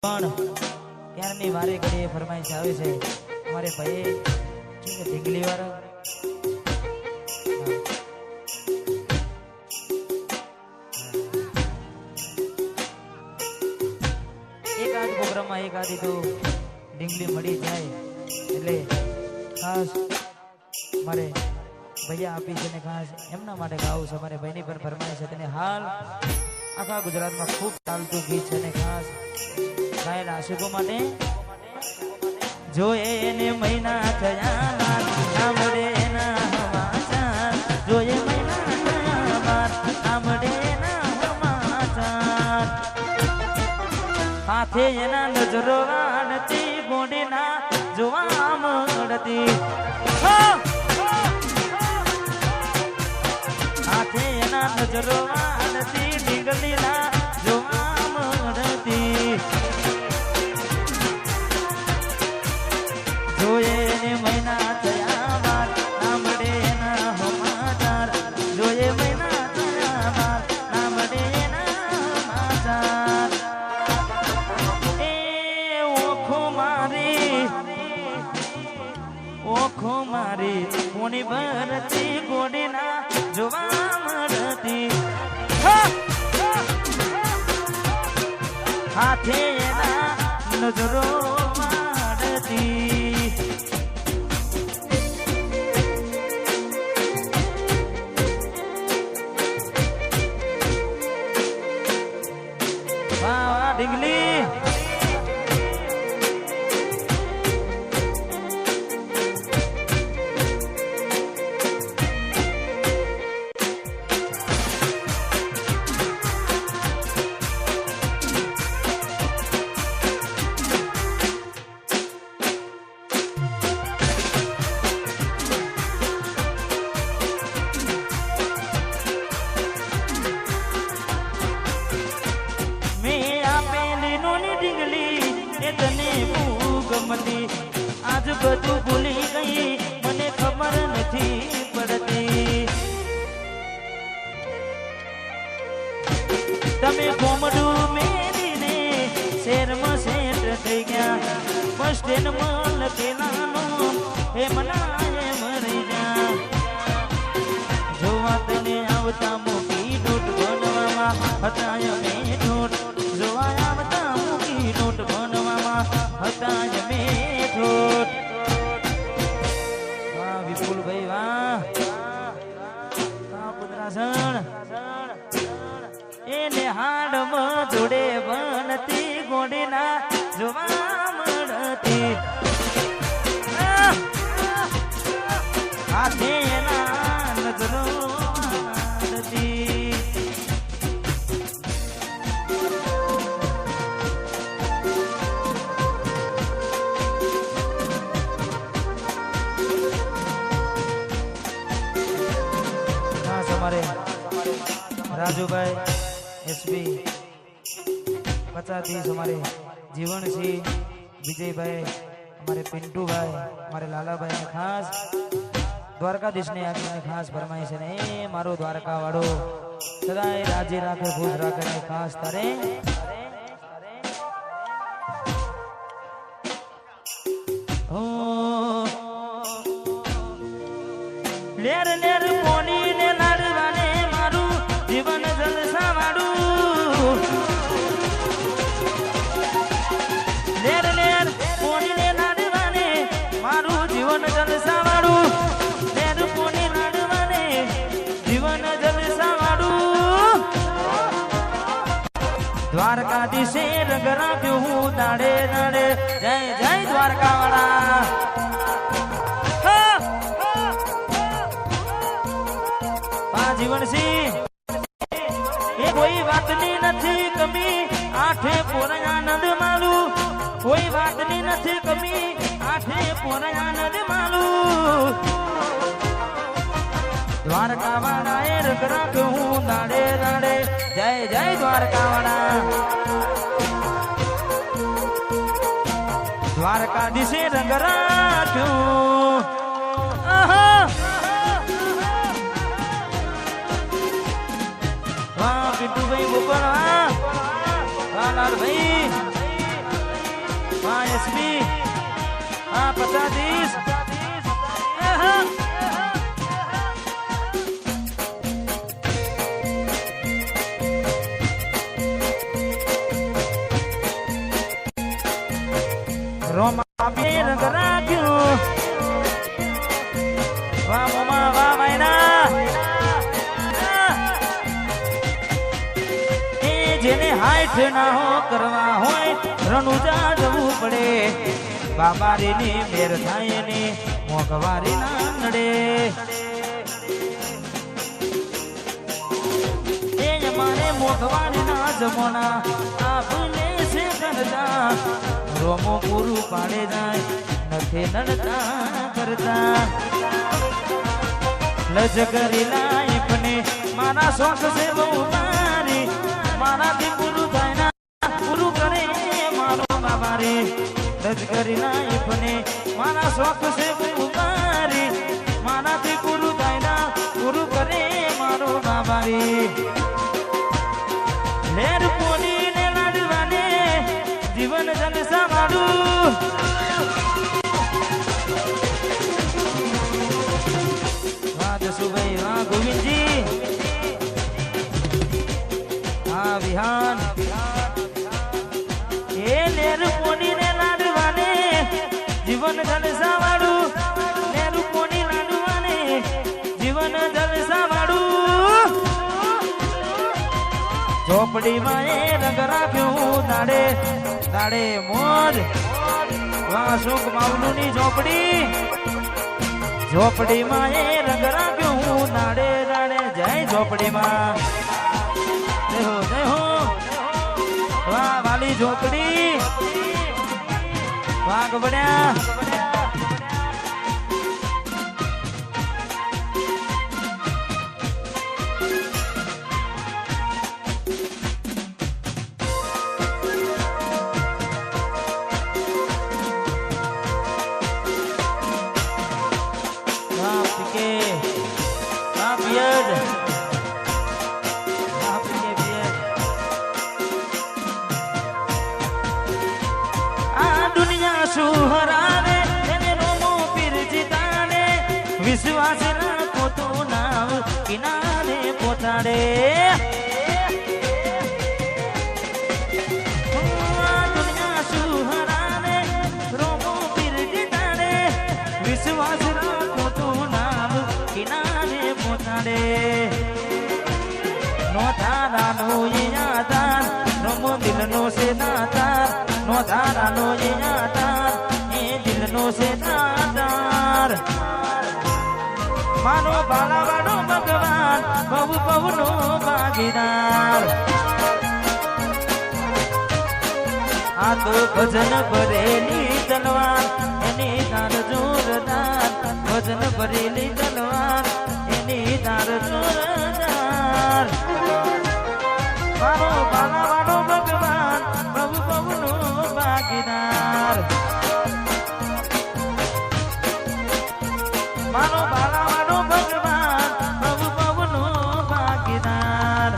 પણ ક્યારની વારે ઘડીએ ફરમાઈશ આવે છે અમારે ભાઈ ઢીંગલી વાળા એકાદ પ્રોગ્રામમાં એકાદી તો ઢીંગલી મળી જાય એટલે ખાસ મારે ભૈયા આપી છે ને ખાસ એમના માટે ગાવું છે મારે ભાઈની પણ ફરમાઈશ છે તેને હાલ આખા ગુજરાતમાં ખૂબ ચાલતું ગીત છે ને ખાસ ગાયેલા આશિકો માટે જો એને મહિના થયા સાંભળે એના સમાચાર જો એ મહિના થયા બાદ સાંભળે એના સમાચાર હાથે એના નજરો વાળતી ગોડીના જોવા મળતી હાથે એના નજરો વાળતી ઢીંગલીના જોવા મળતી જોયે મહિના થયા બાદ સાંભળે એના સમાચાર જોયે મહિના થયા બાદ સાંભળે એના સમાચાર એ ઓખો મારી કોની ભરતી ગોડીના જોવા મળતી હાથે એના નજરો વાળતી વાહ ઢીંગલી આજ બધું ભૂલી ગઈ મને ખબર નથી પડતી તમે કોમડું મેરીને શેરમાં સેટ થઈ ગયા બસ સ્ટેન્ડમાં લખેલાનું હે મનાએ મરી ગયા જોવા તને આવતા મોટી નોટ બનવામાં હતા અમે ઠોટ જોવા આવતા મોટી નોટ બનવામાં હતા અમે ઠોટ વાહ વિપુલભાઈ વાહ પુત્રાસણ એને હાડમાં જોડે બનતી ગોડીના જોવા મળતી હાથે એના નજરો વાળતી हमारे राजूभाई एसपी 50-30 हमारे जीवन सिंह विजयभाई हमारे पिंटू भाई हमारे लाला भाई ने खास द्वारकाधीश ने आगे खास फरमाइश ने मारो द्वारका वाड़ो सदाय राजी राखे खुश राखे ने खास तारे ओ लेर लेर कोनी ने लाडवाने मारू जीवन जलसा वाडू लेर लेर कोनी ने लाडवाने मारू जीवन जलसा वाडू लेर कोनी लाडवाने जीवन जलसा वाडू द्वारकाधीशे रंग राख्यो हूँ दाड़े दाड़े जय जय द्वारका वाला जीवन सिंह ये कोई बात नहीं नथी कमी आठे पोरा आनंद मालू कोई बात नहीं नथी कमी आठे पोरा आनंद मालू द्वारका वाला ए रंग राख्यो हूँ दाड़े दाड़े जय जय द्वारका वाला द्वारकाधीशे रंग राख्यो पिंटू भाई गोपाल लाल भाई એસપી આ 50 રોમા બે રંગ રાખ્યું વાહ મોમા વાહ વાયના એ જેને હાઈટ ના હો કરવા હોય રણુજા જવું પડે બાબારીની મેર થાય ને મોંઘવારી ના નડે એ મારે મોંઘવારી ના જમોના આપને છે કરતા રોમો પૂરું પાડે જાય નથી નડતા કરતા લજ કરી લાયપને મારા શોખ છે બહુ મારી મારાથી પૂરું થાય ના પૂરું કરે મારો બાબા રે લજ કરી લાયપને મારા શોખ છે બહુ મારી મારાથી પૂરું થાય ના પૂરું કરે મારો બાબા રે લેર પોની ને લાડવાને જીવન જલસા માડું વાહ જસુભાઈ વાહ ગોવિંદજી હા વિહાન એ નેરુ પોની ને લાડવાને જીવન જલસા વાળું નેરુ પોની લાડવાને જીવન જલસા વાળું ઝોપડીમાં એ રંગ રાખ્યું દાડે દાડે મોજ વાહ સુખ માવલું ની ઝોપડીમાં એ રંગ રાખ્યું દાડે દાડે જય ઝોપડીમાં જય હો વાહ વાલી ઝોપડી વાહ ગબડ્યા સુહરાને એને રોમો પીર જીતાને વિશ્વાસ રાખો તો નાવ કિનારે પહોંચાડે દુનિયા સુહરાને રોમો પીર જીતાને વિશ્વાસ રાખો તો નાવ કિનારે પહોંચાડે નો તારાનો યાદાર રોમો દિલનો છે દાતાર નો તારાનો યાદાર એ દિલનો છે દાતાર માનો બાલાવાડો ભગવાન બહુ બહુનો ભાગીદાર આ તો ભજન ભરેલી તલવાર એની તાર જોરદાર ભજન ભરેલી તલવાર એની તાર જોરદાર માનો બાલાવાડો ભગવાન બહુ બહુનો ભાગીદાર માનો બાલાવાડો ભગવાન બહુ બહુનો ભાગીદાર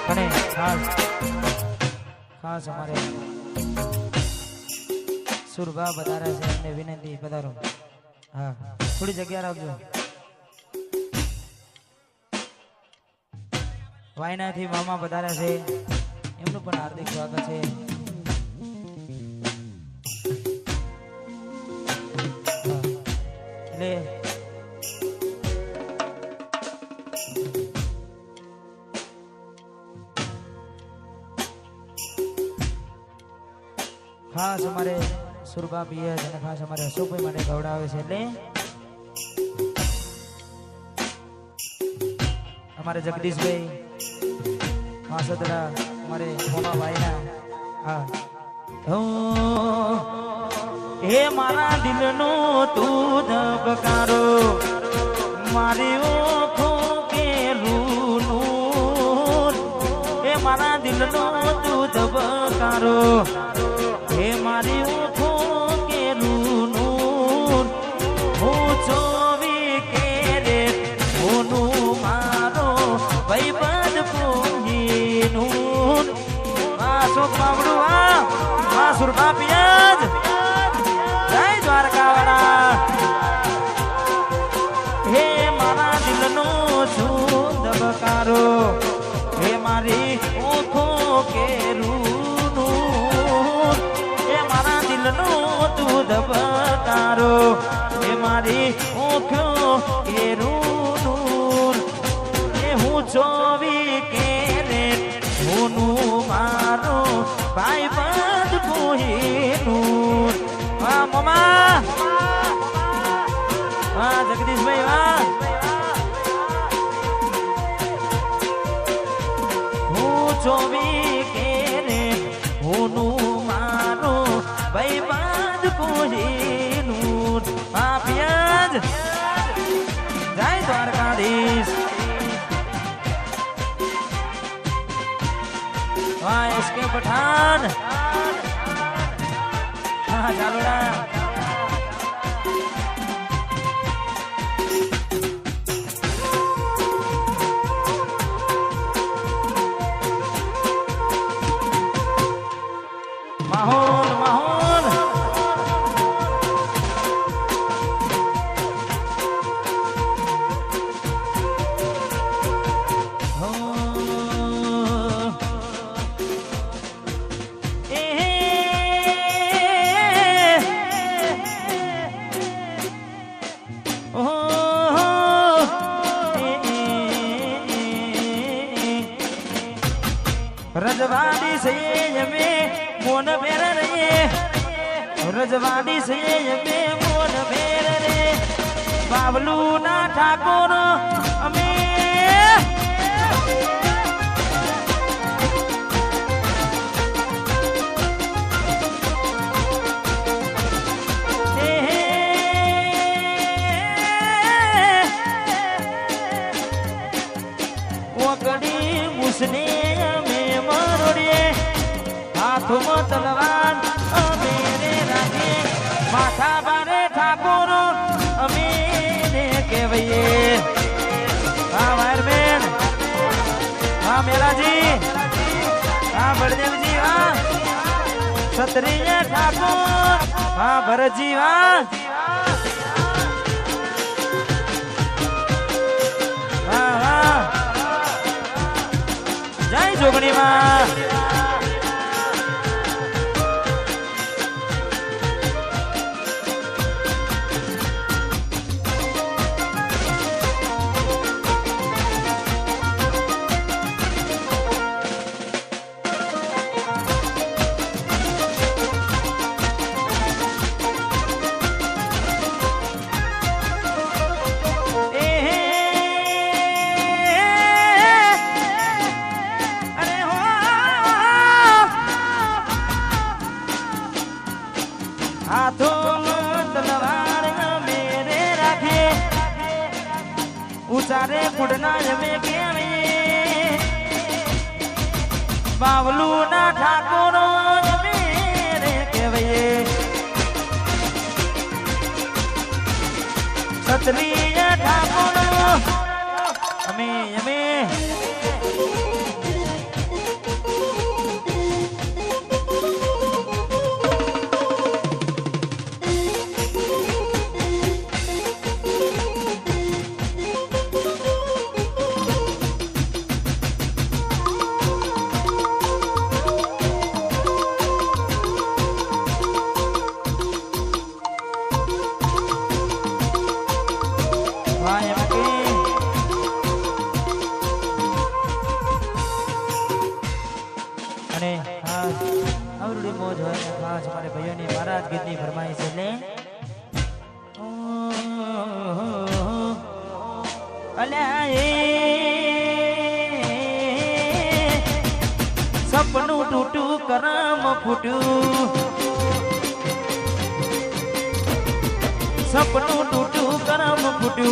અને ખાસ અમારે સુરભા વધારે છે એમને વિનંતી પધારો હા થોડી જગ્યા રાખજો વાયનાથી મામા વધારે છે એમનું પણ હાર્દિક સ્વાગત છે એટલે ખાસ અમારે સુરભા પિયર અને ખાસ અમારે અશોકભાઈ માટે ગવડાવે છે એટલે અમારે જગદીશભાઈ માસદડા અમારે મોમા ભાઈના હા હે મારા દિલનો તું ધબકારો મારી ઓખો કે રૂ હે મારા દિલ દિલનો દૂધ બકારો હે મારી ઓઠો કેરું નૂર હું ચોવી કેરે હોનું મારો ભાઈબંધ પૂંજી નૂર આ શોક બાવડું આ સુરભા પિયાજ જય દ્વારકાવાળા હે મારા દિલનો શુદ્ધ બકારો હે મારી ઓઠો કેરું હે મારા દિલનો દૂધ બકારો હે મારી ઓઠો કેરું હે હું ચોવી કેરે હોનું મારો ભાઈ બંધ કોહીનું વાહ મમા વાહ જગદીશભાઈ વાહ હું ચોવી કેરે હોનું મારો ભાઈ બંધ કોહીનું વાહ પિયાજ જય દ્વારકાધીશ वाह इसके पठान हाँ चालूड़ा माहौल माहौल रजवाड़ी से में मोन बेर रे रजवाड़ी से में मोन बेर रे बाबलू ना ठाकुर अमे वकड़ी मुसने हाथों तलवार मेरे राखे माथा बारे ठाकुर मेरे केवये हाँ वायरमैन हाँ मेला जी हाँ बड़देव जी हाँ क्षत्रिय ठाकुर हाँ भरत जी हाँ हाँ हाँ जय जोगणी माँ उचारे कुड़ना में केवे बावलू ना ठाकुर मेरे केवे क्षत्रिय ठाकुर अमे अवरुड़ी मौज हो खास हमारे भैया ने महाराज गीतनी फरमाई से ले सपनू टूटू करम फूटू सपनू टूटू करम फूटू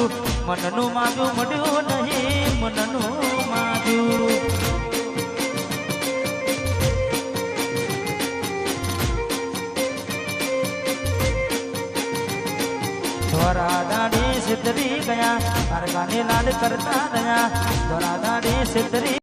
मननु माजू मड्यू नहीं मननु माजू ધોરા દાડી સિદ્ધરી ગયા કારકાને લાડ કરતા રહ્યા ધોરા દાડી સિદ્ધરી